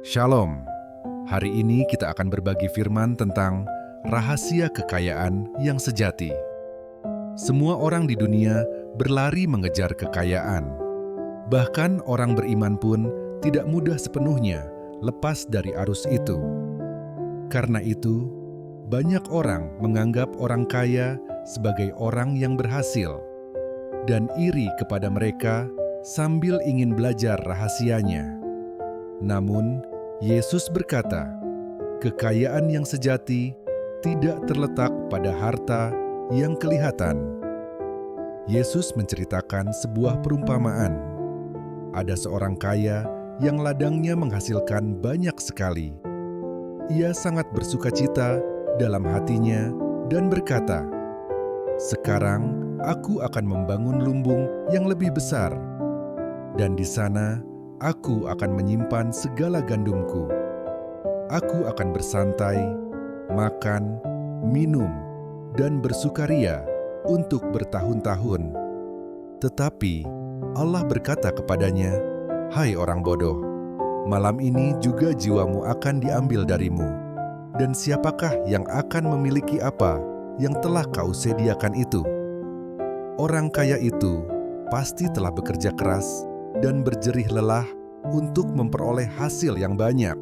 Shalom. Hari ini kita akan berbagi firman tentang rahasia kekayaan yang sejati. Semua orang di dunia berlari mengejar kekayaan. Bahkan orang beriman pun tidak mudah sepenuhnya lepas dari arus itu. Karena itu, banyak orang menganggap orang kaya sebagai orang yang berhasil dan iri kepada mereka sambil ingin belajar rahasianya. Namun, Yesus berkata, kekayaan yang sejati tidak terletak pada harta yang kelihatan. Yesus menceritakan sebuah perumpamaan. Ada seorang kaya yang ladangnya menghasilkan banyak sekali. Ia sangat bersukacita dalam hatinya dan berkata, "Sekarang aku akan membangun lumbung yang lebih besar, dan di sana aku akan menyimpan segala gandumku. Aku akan bersantai, makan, minum, dan bersukaria untuk bertahun-tahun." Tetapi Allah berkata kepadanya, "Hai orang bodoh, malam ini juga jiwamu akan diambil darimu. Dan siapakah yang akan memiliki apa yang telah kau sediakan itu?" Orang kaya itu pasti telah bekerja keras dan berjerih lelah untuk memperoleh hasil yang banyak.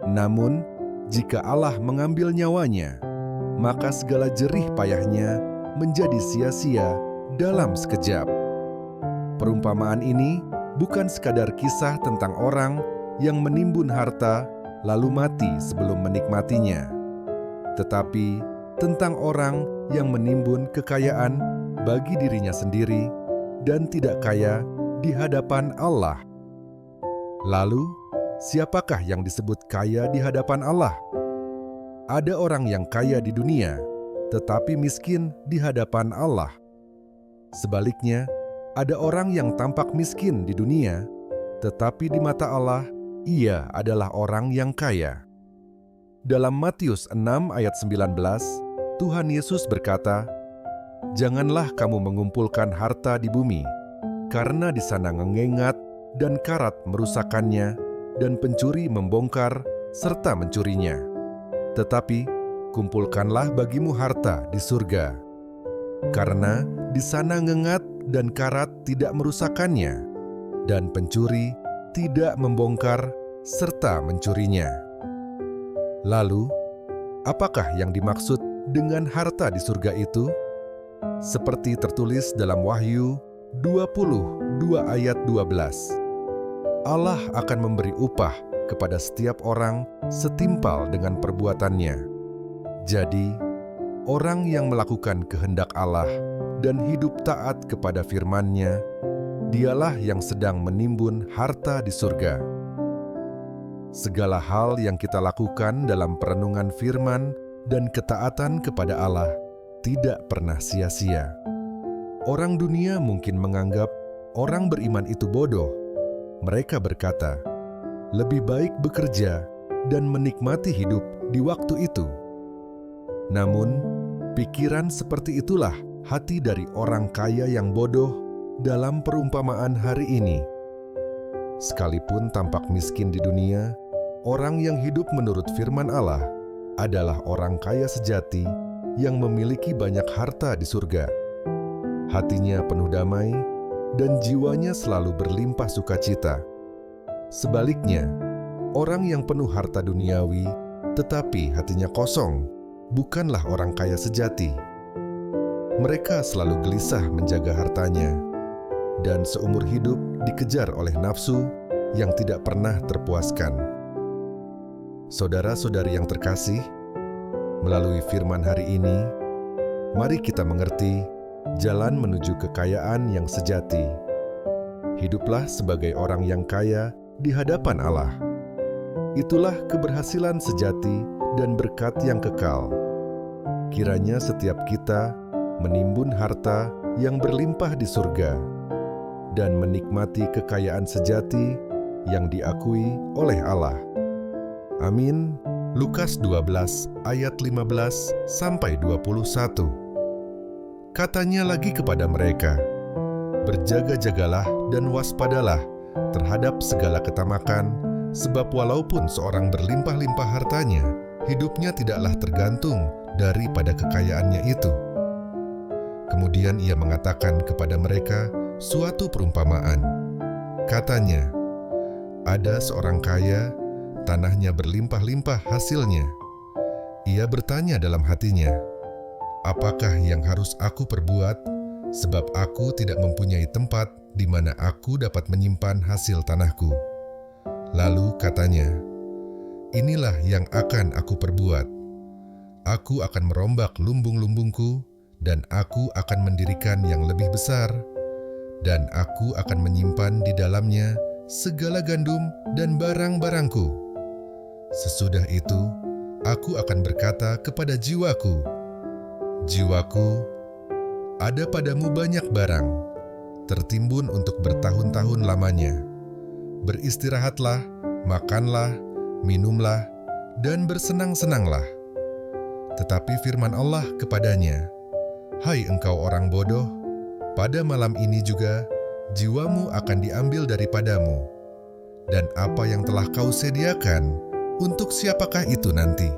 Namun, jika Allah mengambil nyawanya, maka segala jerih payahnya menjadi sia-sia dalam sekejap. Perumpamaan ini bukan sekadar kisah tentang orang yang menimbun harta lalu mati sebelum menikmatinya, tetapi tentang orang yang menimbun kekayaan bagi dirinya sendiri dan tidak kaya di hadapan Allah. Lalu, siapakah yang disebut kaya di hadapan Allah? Ada orang yang kaya di dunia, tetapi miskin di hadapan Allah. Sebaliknya, ada orang yang tampak miskin di dunia, tetapi di mata Allah, ia adalah orang yang kaya. Dalam Matius 6 ayat 19, Tuhan Yesus berkata, "Janganlah kamu mengumpulkan harta di bumi, karena di sana ngengat dan karat merusakkannya, dan pencuri membongkar serta mencurinya. Tetapi kumpulkanlah bagimu harta di surga, karena di sana ngengat dan karat tidak merusakkannya, dan pencuri tidak membongkar serta mencurinya." Lalu, apakah yang dimaksud dengan harta di surga itu? Seperti tertulis dalam Wahyu 22 ayat 12. Allah akan memberi upah kepada setiap orang setimpal dengan perbuatannya. Jadi, orang yang melakukan kehendak Allah dan hidup taat kepada firman-Nya, dialah yang sedang menimbun harta di surga. Segala hal yang kita lakukan dalam perenungan firman dan ketaatan kepada Allah tidak pernah sia-sia. Orang dunia mungkin menganggap orang beriman itu bodoh. Mereka berkata, lebih baik bekerja dan menikmati hidup di waktu itu. Namun, pikiran seperti itulah hati dari orang kaya yang bodoh dalam perumpamaan hari ini. Sekalipun tampak miskin di dunia, orang yang hidup menurut firman Allah adalah orang kaya sejati yang memiliki banyak harta di surga. Hatinya penuh damai, dan jiwanya selalu berlimpah sukacita. Sebaliknya, orang yang penuh harta duniawi, tetapi hatinya kosong, bukanlah orang kaya sejati. Mereka selalu gelisah menjaga hartanya, dan seumur hidup dikejar oleh nafsu yang tidak pernah terpuaskan. Saudara-saudari yang terkasih, melalui firman hari ini, mari kita mengerti jalan menuju kekayaan yang sejati. Hiduplah sebagai orang yang kaya di hadapan Allah. Itulah keberhasilan sejati dan berkat yang kekal. Kiranya setiap kita menimbun harta yang berlimpah di surga dan menikmati kekayaan sejati yang diakui oleh Allah. Amin. Lukas 12 ayat 15 sampai 21. Katanya lagi kepada mereka, "Berjaga-jagalah dan waspadalah terhadap segala ketamakan Sebab walaupun seorang berlimpah-limpah hartanya, hidupnya tidaklah tergantung daripada kekayaannya itu. Kemudian ia mengatakan kepada mereka suatu perumpamaan. Katanya, ada seorang kaya, tanahnya berlimpah-limpah hasilnya. Ia bertanya dalam hatinya, apakah yang harus aku perbuat, sebab aku tidak mempunyai tempat di mana aku dapat menyimpan hasil tanahku. Lalu katanya, inilah yang akan aku perbuat. Aku akan merombak lumbung-lumbungku, dan aku akan mendirikan yang lebih besar, dan aku akan menyimpan di dalamnya segala gandum dan barang-barangku. Sesudah itu, aku akan berkata kepada jiwaku, jiwaku, ada padamu banyak barang, tertimbun untuk bertahun-tahun lamanya. Beristirahatlah, makanlah, minumlah, dan bersenang-senanglah. Tetapi firman Allah kepadanya, hai engkau orang bodoh, pada malam ini juga jiwamu akan diambil daripadamu. Dan apa yang telah kau sediakan, untuk siapakah itu nanti?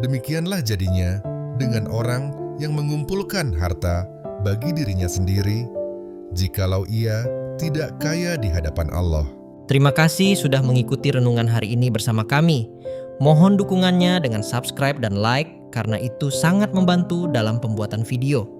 Demikianlah jadinya dengan orang yang mengumpulkan harta bagi dirinya sendiri, jikalau ia tidak kaya di hadapan Allah. Terima kasih sudah mengikuti renungan hari ini bersama kami. Mohon dukungannya dengan subscribe dan like, karena itu sangat membantu dalam pembuatan video.